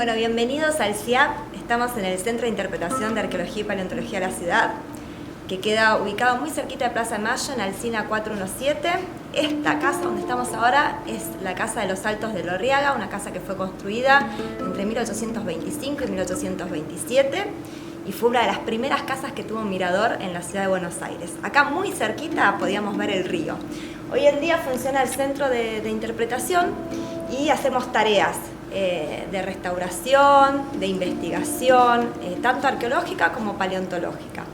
Bueno, bienvenidos al CIAP. Estamos en el Centro de Interpretación de Arqueología y Paleontología de la ciudad, que queda ubicado muy cerquita de Plaza de Mayo, en Alsina 417. Esta casa donde estamos ahora es la Casa de los Altos de Lorriaga, una casa que fue construida entre 1825 y 1827 y fue una de las primeras casas que tuvo un mirador en la ciudad de Buenos Aires. Acá muy cerquita podíamos ver el río. Hoy en día funciona el Centro de Interpretación y hacemos tareas de restauración, de investigación, tanto arqueológica como paleontológica.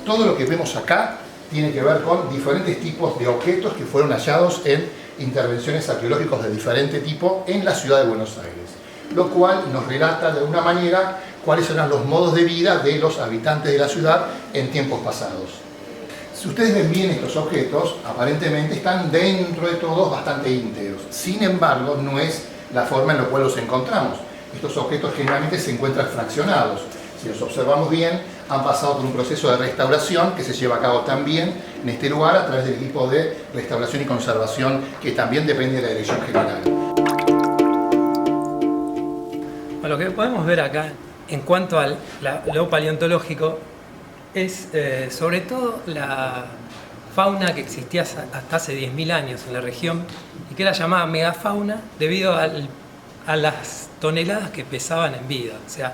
Todo lo que vemos acá tiene que ver con diferentes tipos de objetos que fueron hallados en intervenciones arqueológicas de diferente tipo en la ciudad de Buenos Aires, lo cual nos relata de alguna manera cuáles eran los modos de vida de los habitantes de la ciudad en tiempos pasados. Si ustedes ven bien estos objetos, aparentemente están dentro de todos bastante íntegros. Sin embargo, no es la forma en la cual los encontramos. Estos objetos generalmente se encuentran fraccionados. Si los observamos bien, han pasado por un proceso de restauración que se lleva a cabo también en este lugar a través del equipo de restauración y conservación que también depende de la Dirección General. Bueno, lo que podemos ver acá en cuanto a lo paleontológico es sobre todo la fauna que existía hasta hace 10.000 años en la región y que era llamada megafauna debido a las toneladas que pesaban en vida. O sea,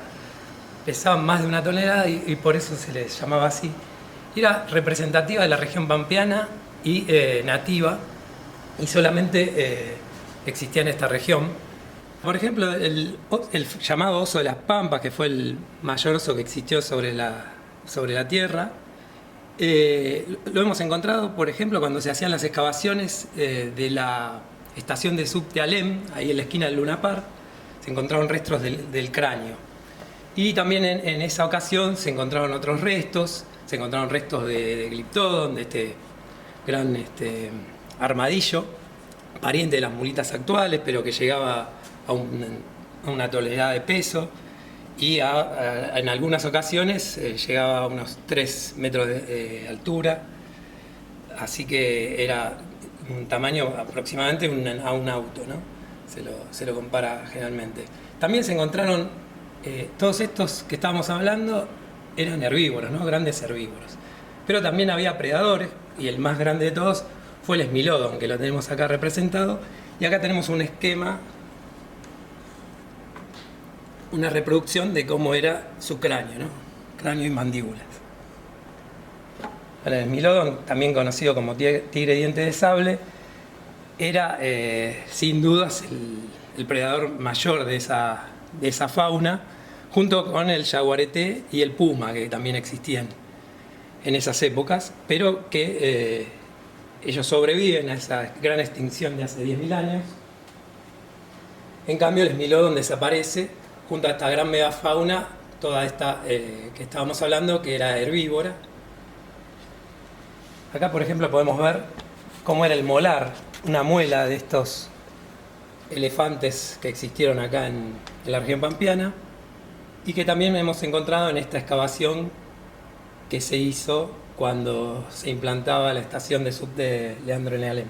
pesaban más de una tonelada y por eso se les llamaba así. Era representativa de la región pampeana y nativa y solamente existía en esta región. Por ejemplo, el llamado oso de las Pampas, que fue el mayor oso que existió sobre la Tierra, lo hemos encontrado, por ejemplo, cuando se hacían las excavaciones de la estación de subte Alem, ahí en la esquina del Luna Park, se encontraron restos del cráneo. Y también en esa ocasión se encontraron otros restos, se encontraron restos de Gliptodon, de este gran armadillo, pariente de las mulitas actuales, pero que llegaba a una tonelada de peso y en algunas ocasiones llegaba a unos 3 metros de altura, así que era un tamaño aproximadamente a un auto, ¿no? Se lo compara generalmente. También se encontraron, todos estos que estábamos hablando eran herbívoros, ¿no? Grandes herbívoros, pero también había predadores y el más grande de todos fue el Smilodon, que lo tenemos acá representado, y acá tenemos un esquema, una reproducción de cómo era su cráneo, ¿no? Cráneo y mandíbulas. El Smilodon, también conocido como tigre diente de sable, era sin dudas el predador mayor de esa fauna, junto con el jaguarete y el puma, que también existían en esas épocas, pero que ellos sobreviven a esa gran extinción de hace 10.000 años. En cambio, el Smilodon desaparece junto a esta gran megafauna, toda esta que estábamos hablando, que era herbívora. Acá, por ejemplo, podemos ver cómo era el molar, una muela de estos elefantes que existieron acá en la región pampeana y que también hemos encontrado en esta excavación que se hizo cuando se implantaba la estación de subte Leandro N. Alem,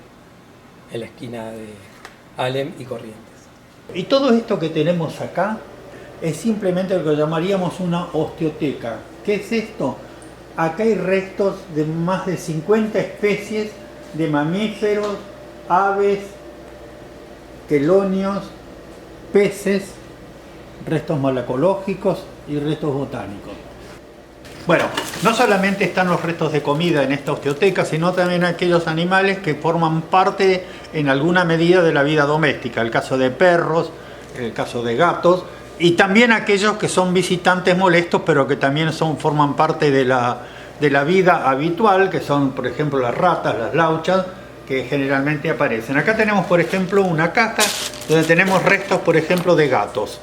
en la esquina de Alem y Corrientes. Y todo esto que tenemos acá es simplemente lo que llamaríamos una osteoteca. ¿Qué es esto? Acá hay restos de más de 50 especies de mamíferos, aves, quelonios, peces, restos malacológicos y restos botánicos. Bueno, no solamente están los restos de comida en esta osteoteca, sino también aquellos animales que forman parte en alguna medida de la vida doméstica. El caso de perros, el caso de gatos, y también aquellos que son visitantes molestos, pero que también forman parte de la vida habitual, que son, por ejemplo, las ratas, las lauchas, que generalmente aparecen. Acá tenemos, por ejemplo, una caja donde tenemos restos, por ejemplo, de gatos.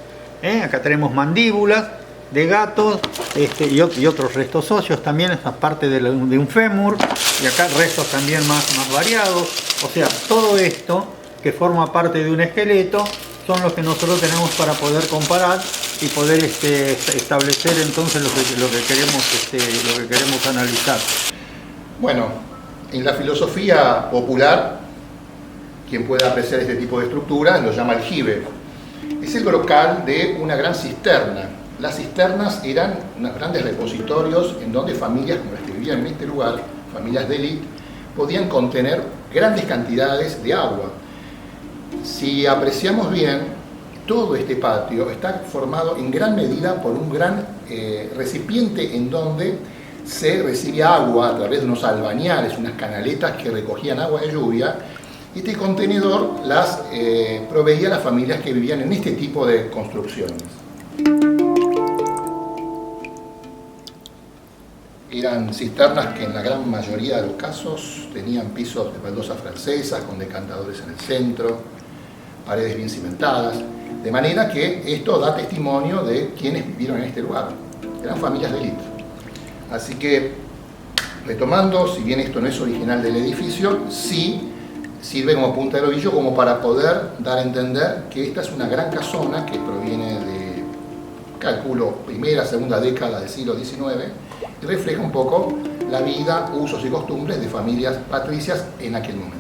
Acá tenemos mandíbulas de gatos y otros restos óseos también, esa parte de un fémur, y acá restos también más variados. O sea, todo esto que forma parte de un esqueleto son los que nosotros tenemos para poder comparar y poder establecer entonces lo que queremos analizar. Bueno, en la filosofía popular quien pueda apreciar este tipo de estructura lo llama aljibe. Es el brocal de una gran cisterna. Las cisternas eran unos grandes repositorios en donde familias como las que vivían en este lugar, familias de élite, podían contener grandes cantidades de agua. Si apreciamos bien, todo este patio está formado en gran medida por un gran recipiente en donde se recibía agua a través de unos albañales, unas canaletas que recogían agua de lluvia. Este contenedor las proveía a las familias que vivían en este tipo de construcciones. Eran cisternas que en la gran mayoría de los casos tenían pisos de baldosas francesas con decantadores en el centro, paredes bien cimentadas, de manera que esto da testimonio de quienes vivieron en este lugar. Eran familias de élite. Así que, retomando, si bien esto no es original del edificio, sí sirve como punta del ovillo como para poder dar a entender que esta es una gran casona que proviene de, calculo, primera, segunda década del siglo XIX y refleja un poco la vida, usos y costumbres de familias patricias en aquel momento.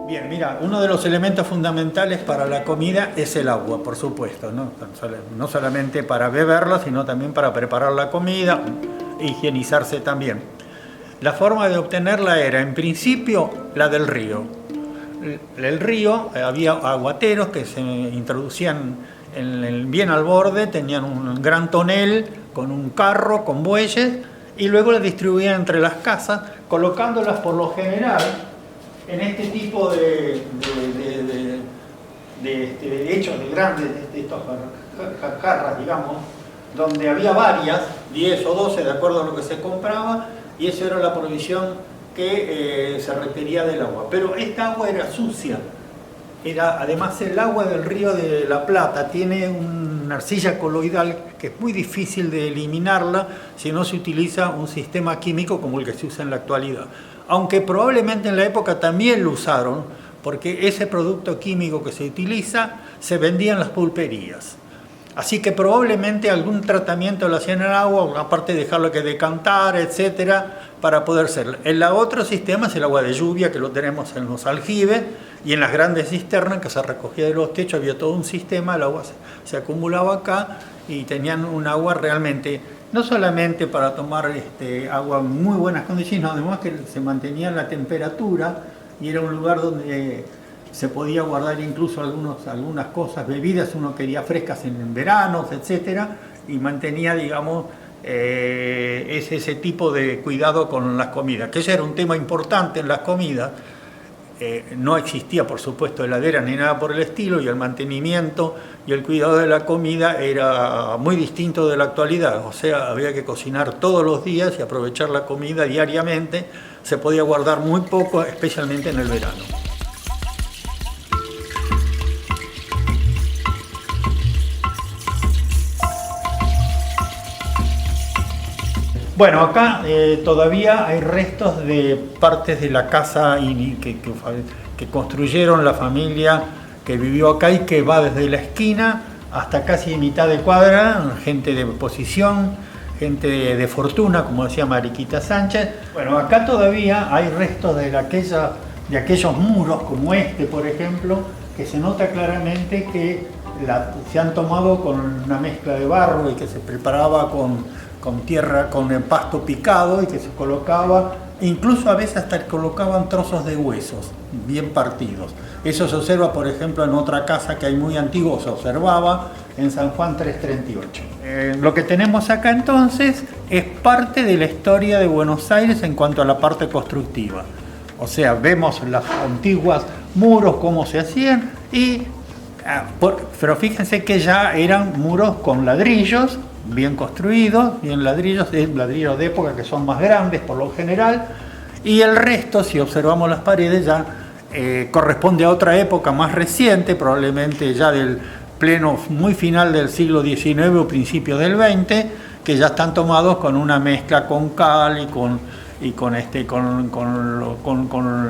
Bien, mira, uno de los elementos fundamentales para la comida es el agua, por supuesto, ¿no? No solamente para beberla, sino también para preparar la comida, higienizarse también. La forma de obtenerla era, en principio, la del río. El río, había aguateros que se introducían bien al borde, tenían un gran tonel con un carro, con bueyes, y luego las distribuían entre las casas, colocándolas por lo general en este tipo de hechos de grandes, de estas jarras, digamos, donde había varias, 10 o 12 de acuerdo a lo que se compraba, y eso era la provisión que se requería del agua. Pero esta agua era sucia. Además, el agua del río de la Plata tiene una arcilla coloidal que es muy difícil de eliminarla si no se utiliza un sistema químico como el que se usa en la actualidad. Aunque probablemente en la época también lo usaron, porque ese producto químico que se utiliza se vendía en las pulperías. Así que probablemente algún tratamiento lo hacían en agua, aparte de dejarlo que decantar, etcétera, para poder ser. El otro sistema es el agua de lluvia, que lo tenemos en los aljibes y en las grandes cisternas que se recogía de los techos. Había todo un sistema, el agua se acumulaba acá y tenían un agua realmente, no solamente para tomar agua en muy buenas condiciones, sino además que se mantenía la temperatura y era un lugar donde se podía guardar incluso algunas cosas, bebidas, uno quería frescas en veranos, etcétera, y mantenía, digamos, ese tipo de cuidado con las comidas, que ese era un tema importante en las comidas. No existía, por supuesto, heladera ni nada por el estilo, y el mantenimiento y el cuidado de la comida era muy distinto de la actualidad. O sea, había que cocinar todos los días y aprovechar la comida diariamente. Se podía guardar muy poco, especialmente en el verano. Bueno, acá todavía hay restos de partes de la casa que construyeron la familia que vivió acá y que va desde la esquina hasta casi mitad de cuadra, gente de posición, gente de fortuna, como decía Mariquita Sánchez. Bueno, acá todavía hay restos de aquellos muros, como este, por ejemplo, que se nota claramente que se han tomado con una mezcla de barro y que se preparaba con tierra, con el pasto picado y que se colocaba, incluso a veces hasta colocaban trozos de huesos bien partidos. Eso se observa, por ejemplo, en otra casa que hay muy antiguo, se observaba en San Juan 338. Lo que tenemos acá entonces es parte de la historia de Buenos Aires en cuanto a la parte constructiva. O sea, vemos las antiguas muros, cómo se hacían, pero fíjense que ya eran muros con ladrillos, bien construidos, bien ladrillos de época que son más grandes por lo general, y el resto, si observamos las paredes, ya corresponde a otra época más reciente, probablemente ya del pleno muy final del siglo XIX o principios del XX, que ya están tomados con una mezcla con cal y con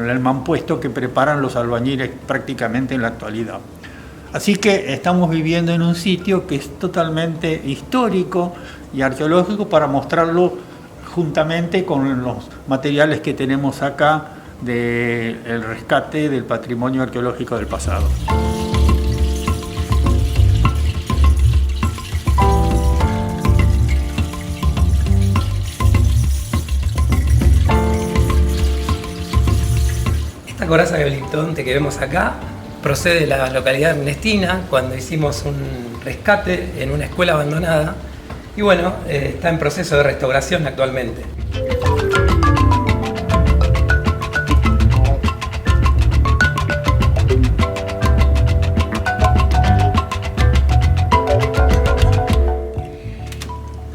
el mampuesto que preparan los albañiles prácticamente en la actualidad. Así que estamos viviendo en un sitio que es totalmente histórico y arqueológico para mostrarlo juntamente con los materiales que tenemos acá del rescate del patrimonio arqueológico del pasado. Esta coraza de Blintonte que vemos acá procede de la localidad de Ernestina, cuando hicimos un rescate en una escuela abandonada y bueno, está en proceso de restauración actualmente.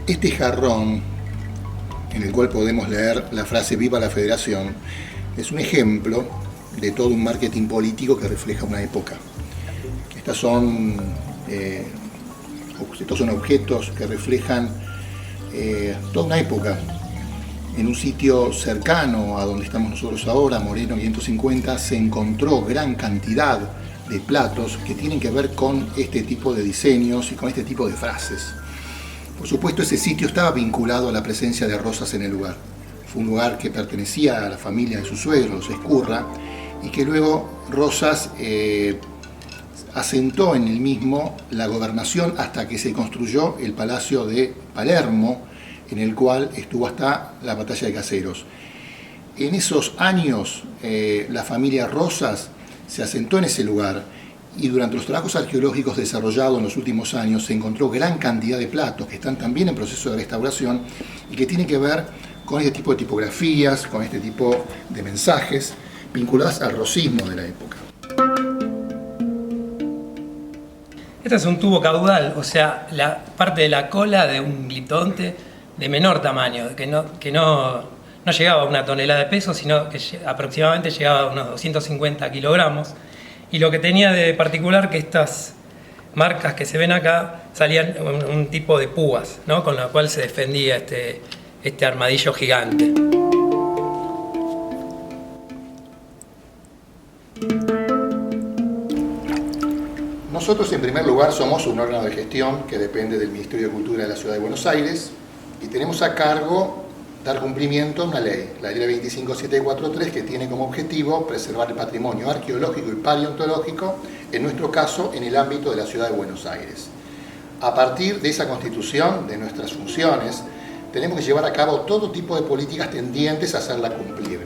Este jarrón, en el cual podemos leer la frase "Viva la Federación", es un ejemplo de todo un marketing político que refleja una época. Estos son objetos que reflejan toda una época. En un sitio cercano a donde estamos nosotros ahora, Moreno 550, se encontró gran cantidad de platos que tienen que ver con este tipo de diseños y con este tipo de frases. Por supuesto, ese sitio estaba vinculado a la presencia de Rosas en el lugar. Fue un lugar que pertenecía a la familia de sus suegros, los Escurra, y que luego Rosas asentó en el mismo la gobernación hasta que se construyó el Palacio de Palermo, en el cual estuvo hasta la batalla de Caseros. En esos años la familia Rosas se asentó en ese lugar y durante los trabajos arqueológicos desarrollados en los últimos años se encontró gran cantidad de platos que están también en proceso de restauración y que tienen que ver con este tipo de tipografías, con este tipo de mensajes vinculados al rosismo de la época. Este es un tubo caudal, o sea, la parte de la cola de un Blintonte de menor tamaño, que no llegaba a 1 tonelada de peso, sino que aproximadamente llegaba a unos 250 kilogramos. Y lo que tenía de particular que estas marcas que se ven acá salían un tipo de púas, ¿no? Con la cual se defendía este armadillo gigante. Nosotros, en primer lugar, somos un órgano de gestión que depende del Ministerio de Cultura de la Ciudad de Buenos Aires y tenemos a cargo dar cumplimiento a una ley, la ley 25743, que tiene como objetivo preservar el patrimonio arqueológico y paleontológico, en nuestro caso, en el ámbito de la Ciudad de Buenos Aires. A partir de esa constitución, de nuestras funciones, tenemos que llevar a cabo todo tipo de políticas tendientes a hacerla cumplir,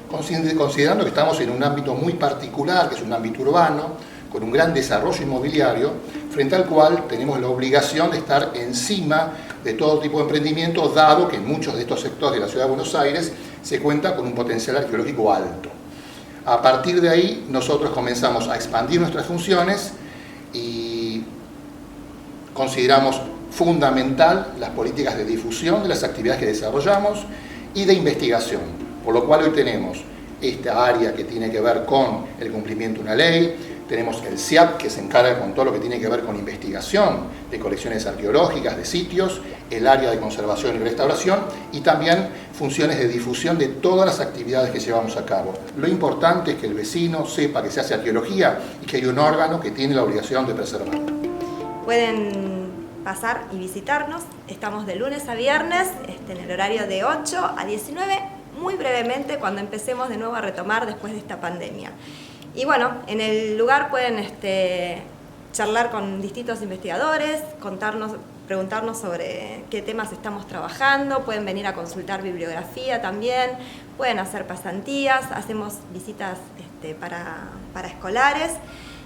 considerando que estamos en un ámbito muy particular, que es un ámbito urbano, con un gran desarrollo inmobiliario, frente al cual tenemos la obligación de estar encima de todo tipo de emprendimientos, dado que en muchos de estos sectores de la Ciudad de Buenos Aires se cuenta con un potencial arqueológico alto. A partir de ahí, nosotros comenzamos a expandir nuestras funciones y consideramos fundamental las políticas de difusión de las actividades que desarrollamos y de investigación, por lo cual hoy tenemos esta área que tiene que ver con el cumplimiento de una ley. Tenemos el CIAP, que se encarga con todo lo que tiene que ver con investigación de colecciones arqueológicas, de sitios, el área de conservación y restauración y también funciones de difusión de todas las actividades que llevamos a cabo. Lo importante es que el vecino sepa que se hace arqueología y que hay un órgano que tiene la obligación de preservarla. Pueden pasar y visitarnos. Estamos de lunes a viernes en el horario de 8 a 19, muy brevemente cuando empecemos de nuevo a retomar después de esta pandemia. Y bueno, en el lugar pueden charlar con distintos investigadores, preguntarnos sobre qué temas estamos trabajando, pueden venir a consultar bibliografía también, pueden hacer pasantías, hacemos visitas para escolares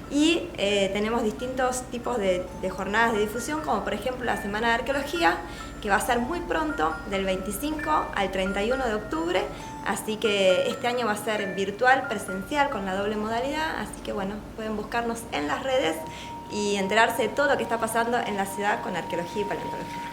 y tenemos distintos tipos de jornadas de difusión, como por ejemplo la Semana de Arqueología, que va a ser muy pronto, del 25 al 31 de octubre, así que este año va a ser virtual, presencial, con la doble modalidad, así que bueno, pueden buscarnos en las redes y enterarse de todo lo que está pasando en la ciudad con arqueología y paleontología.